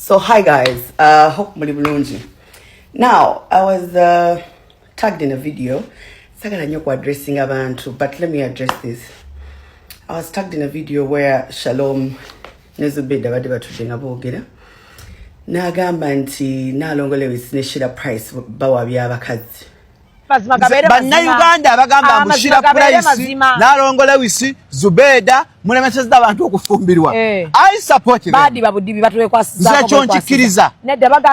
So hi guys, hope muli bulungi. Now I was tagged in a video. Sagala nyoko addressing abantu, but let me address this. I was tagged in a video where Shalom nezubeda bade batujenga boogera. Nagamba nti Nalongo Lewis ne shira price bawabya abakazi. Bannayuganda abagamba mushira price Nalongo Lewis Zubeda mulemeseza abantu okufumbirwa. I support them. Badi babudibi batwe kwa sasa chonchikiriza.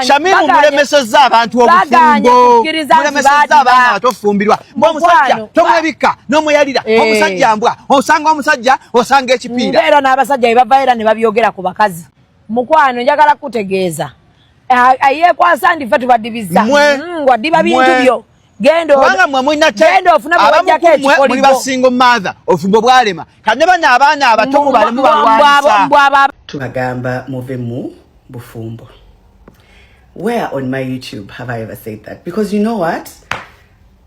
Shamimu mulemeseza abantu obufumbo. Mulemeseza abana batofumbirwa. Omusajja tomwebika nomuyalira. Omusajja mbwa osanga omusajja osanga ekipira. Era n'abasajja bebavaira ne babyogera ku bakazi. Mukwano njagala kutegeeza. Aye kwa sandi fetu badibiza. Wadiba bintu byo. Gendo ofuna bwajja ke ekikoligo muri basingo mother ofumbo bwalema kaneba n'abaana abatomu balemu balwanisa tubagamba muve mu bufumbo. Where on my YouTube have I ever said that? Because you know what,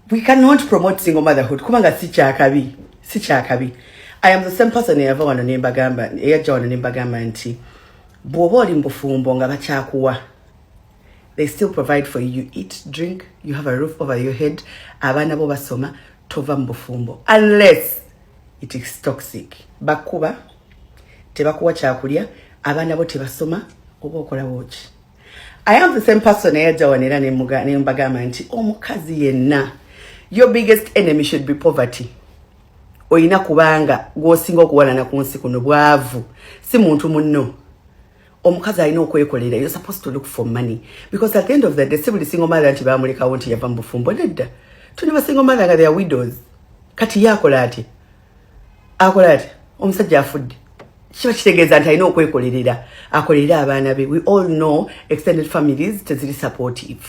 we cannot promote single motherhood kubanga si kyakabi. I am the same person ever wana nembagamba nti bwoba oli mu bufumbo nga bakyakuwa. They still provide for you. You eat, drink, you have a roof over your head. Abana bo basoma tova mbufumbo. Unless it is toxic. Bakuba tebakuwa kyakulya abana bo tebasoma oba okola woki. I am the same person eyajawanira nembagamba nti omukazi yenna, your biggest enemy should be poverty. Oyina kubanga gwosinga okuwalana ku nsi kuno bwavu si muntu munno. Omukazi ayina okwekolera. You're supposed to look for money, because at the end of the day sibuli single mother nti bamuleka wonti yava mbufumbo nedda. Tuni ba single mother nga they are widows. Kati yakola ati omusajja afudde kiba kitegeeza nti ayina okwekolerera akolerera abaana be. We all know extended families teziri supportive.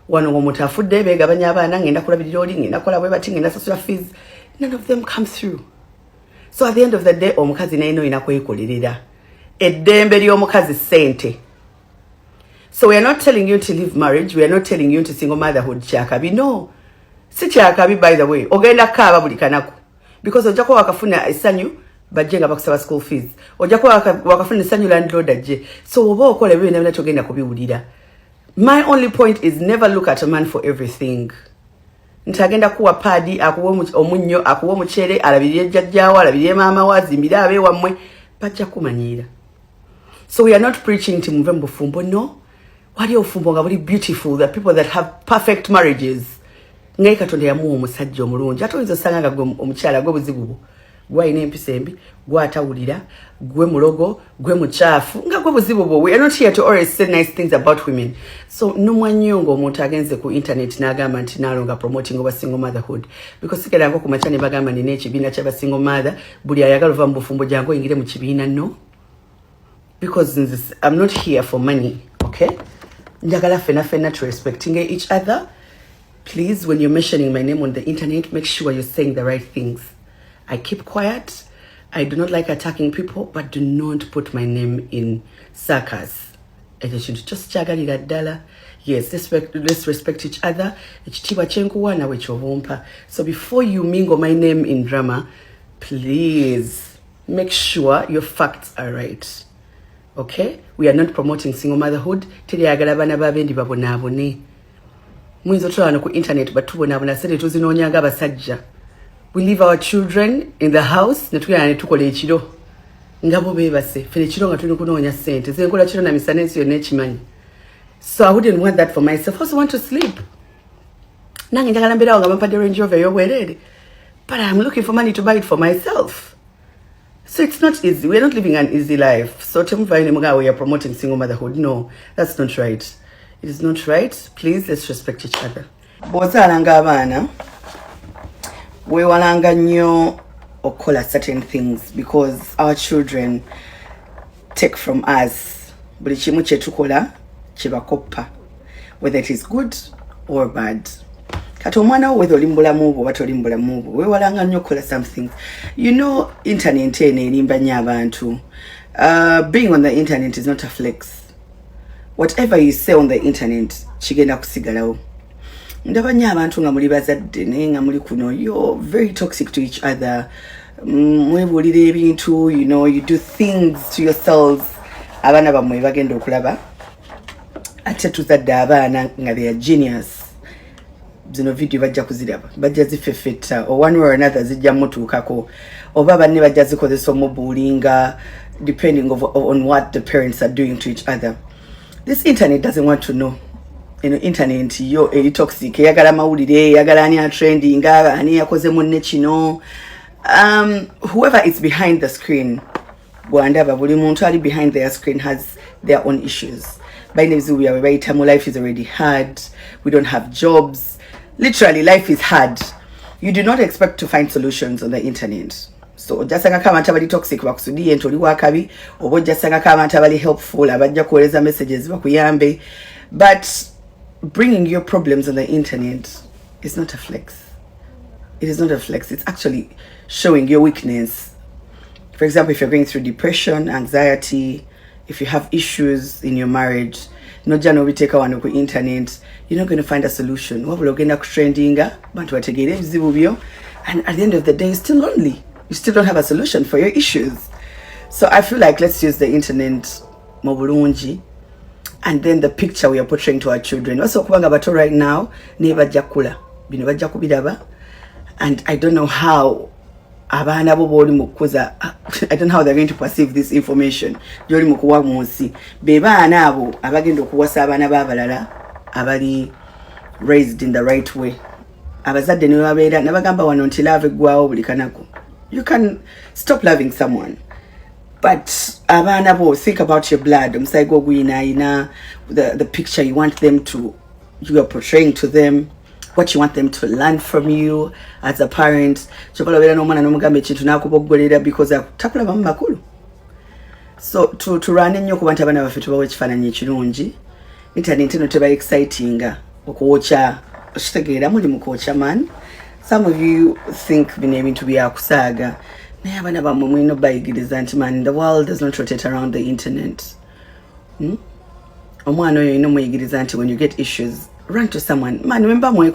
Wano omuntu afudde begabanya abaana ngenda kulabirira oli ngenda kola bwe bati ngenda sasula fees. None of them come through. So at the end of the day omukazi naino ina kwekolerera. Eddembe ly'omukazi sente. So we are not telling you to leave marriage. We are not telling you to single motherhood kyakabi. No. Si kyakabi, by the way. Ogenda kaaba buli kanaku. Because ojako wakafuna esanyu bajje nga bakusaba school fees. Ojako wakafuna esanyu landlord ajje. So oba okola ebyo nebina togenda kubiwulira. My only point is never look at a man for everything. Ntagenda kuwa padi akuwa omunyo akuwa muchere alabiriye jjajjawo alabiriye maama wazimbira abe wamwe bajja kumanyira. So we are not preaching to move bufumbo, no. Wali ofumbo nga buli beautiful, the people that have perfect marriages. Ngai katonda yamuwa omusajja omulungi. Ate oyinza osanga nga omukyala gwe buzibu gwalina empisa embi, gwatawulira, gwe mulogo, gwe mukyafu, nga gwe buzibu bwo. We are not here to always say nice things about women. So numwanyo ng'omuntu agenze ku internet n'agamba nti Nalongo promoting over single motherhood. Because sikeranga ku makyane bagamba nina ekibiina ky'aba single mother, buli ayagala ova mu bufumbo jangu oyingire mu kibiina, no. Because I'm not here for money, okay? Njagala fena to respecting each other. Please, when you're mentioning my name on the internet, make sure you're saying the right things. I keep quiet. I do not like attacking people, but do not put my name in circus. And you should just jagalira ddala. Yes, let's respect each other. Ekitiibwa kyenkuwa nawe ky'obumpa. So before you mingle my name in drama, please make sure your facts are right. Okay? We are not promoting single motherhood. Teri agala bana babendi babonaabone. Mwinzo tulano ku internet batubonaabona sente tuzinoonya nga abasajja. We leave our children in the house netugenda ne tukola ekiro. Ngabo beebase. Fene ekiro nga tulina kunoonya sente. Ze nkola kiro na misana ensi yonna ekimanyi. So I wouldn't want that for myself. I also want to sleep. Nange njagala mbeerawo nga bampadde Range Rover ey'obwereere. But I'm looking for money to buy it for myself. So it's not easy. We're not living an easy life. So we are promoting single motherhood. No, that's not right. It is not right. Please, let's respect each other. Bw'ozaalanga abaana, weewalanga nnyo okola certain things because our children take from us. Buli kimu kye tukola kibakoppa, whether it is good or bad. Kati omwana wo whether oli mbulamu bwo oba toli mbulamu bwo weewalanga nnyo okukola something. You know, internet eno erimba nnyo abantu. Being on the internet is not a flex. Whatever you say on the internet kigenda kusigalawo. Ndaba nnyo abantu nga muli bazadde naye nga muli kuno, you're very toxic to each other. Mwebulira ebintu, you know, you do things to yourselves. Abaana bammwe bagenda okulaba ate tuzadde abaana nga they are genius. Zino video bajja kuziraba bajja zifefetta or one way or another zijja mutuukako oba banne bajja zikozesa omubuulinga depending on what the parents are doing to each other. This internet doesn't want to know. Internet yo toxic eyagala mawulire eyagala ani trending ani yakoze munne kino. Whoever is behind the screen bwandaba buli muntu ali behind their screen has their own issues. By nebizibu byawe bayitamu life is already hard, we don't have jobs. Literally life is hard. You do not expect to find solutions on the internet. So jasanga kama abantu abali toxic bakusudie ntoli wakabi obo jasanga kama abantu abali helpful abajja kuweleza messages bakuyambe. But bringing your problems on the internet is not a flex. It is not a flex. It's actually showing your weakness. For example, if you're going through depression, anxiety, if you have issues in your marriage, no jano we take on the internet, you're not going to find a solution. What will get trending? And at the end of the day, you're still lonely. You still don't have a solution for your issues. So I feel like let's use the internet mobulungi, and then the picture we are portraying to our children. What's bato right now? Neba jakula. Bino bajja kubiraba. And I don't know how abana bo boli mukuza. I don't know how they're going to perceive this information. Joli mukuwa munsi. Beba anabo abagenda okuwasa abana babalala abali raised in the right way. Abazadde ne babeera nabagamba wano nti love gwawo buli kanako. You can stop loving someone. But abana bo, think about your blood. The picture you want them to, you are portraying to them, what you want them to learn from you as a parent. So to run in your kubantabana bafetu bawe kifananyi kirungi. Internet no teba exciting okuwocha shitegera muli mukocha man. Some of you think binemi to be akusaga. Man, the world does not rotate around the internet. When you get issues, run to someone. Man, remember what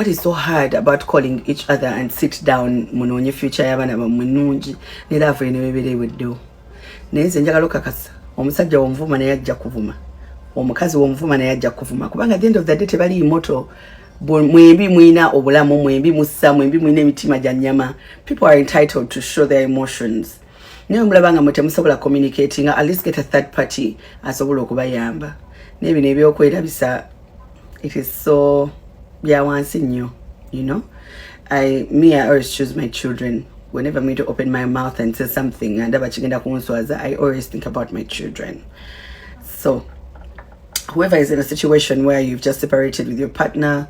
is so hard about calling each other and sit down munonye future yabana bamunungi ne love ene would do. Neze njagala kakasa omusajja womvuma naye ajja kuvuma. Omukazi womvuma naye ajja kuvuma. Kubanga at the end of the day tebali immortal. Mwembi mwina obulamu mwembi musa mwembi mwina emitima gya nyama. People are entitled to show their emotions. Niyo mulabanga mutemusobola communicating, at least get a third party asobola okubayamba. Nebi nebyokwerabisa, it is so byawansi nnyo, you know. I always choose my children. Whenever I'm going to open my mouth and say something and abachigenda kunswaza, I always think about my children. So whoever is in a situation where you've just separated with your partner,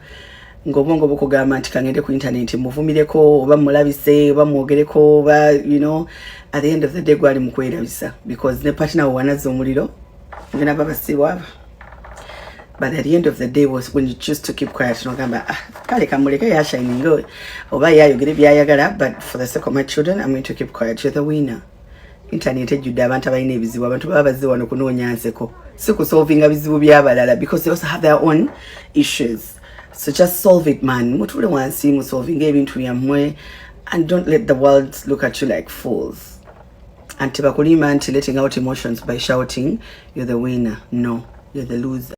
ngobongo bokugamba nti kangende ku internet muvumireko oba mulabise oba mwogereko oba, you know, at the end of the day gwali mukwerabisa because ne partner wanazo omuliro ngena baba siwaba. But at the end of the day was when you choose to keep quiet, no gamba kale kamuleka ya shining go oba yayogere byayagala, but for the sake of my children I'm going to keep quiet. You're the winner. Internet ejjudde abantu abalina ebizibu, abantu baba bazze wano kunoonya nseko si kusolvinga bizibu byabalala because they also have their own issues. So just solve it, man. Mutule wansi musolvinga ebintu byammwe and don't let the world look at you like fools. And tibakulima anti letting out emotions by shouting you're the winner. No, you're the loser.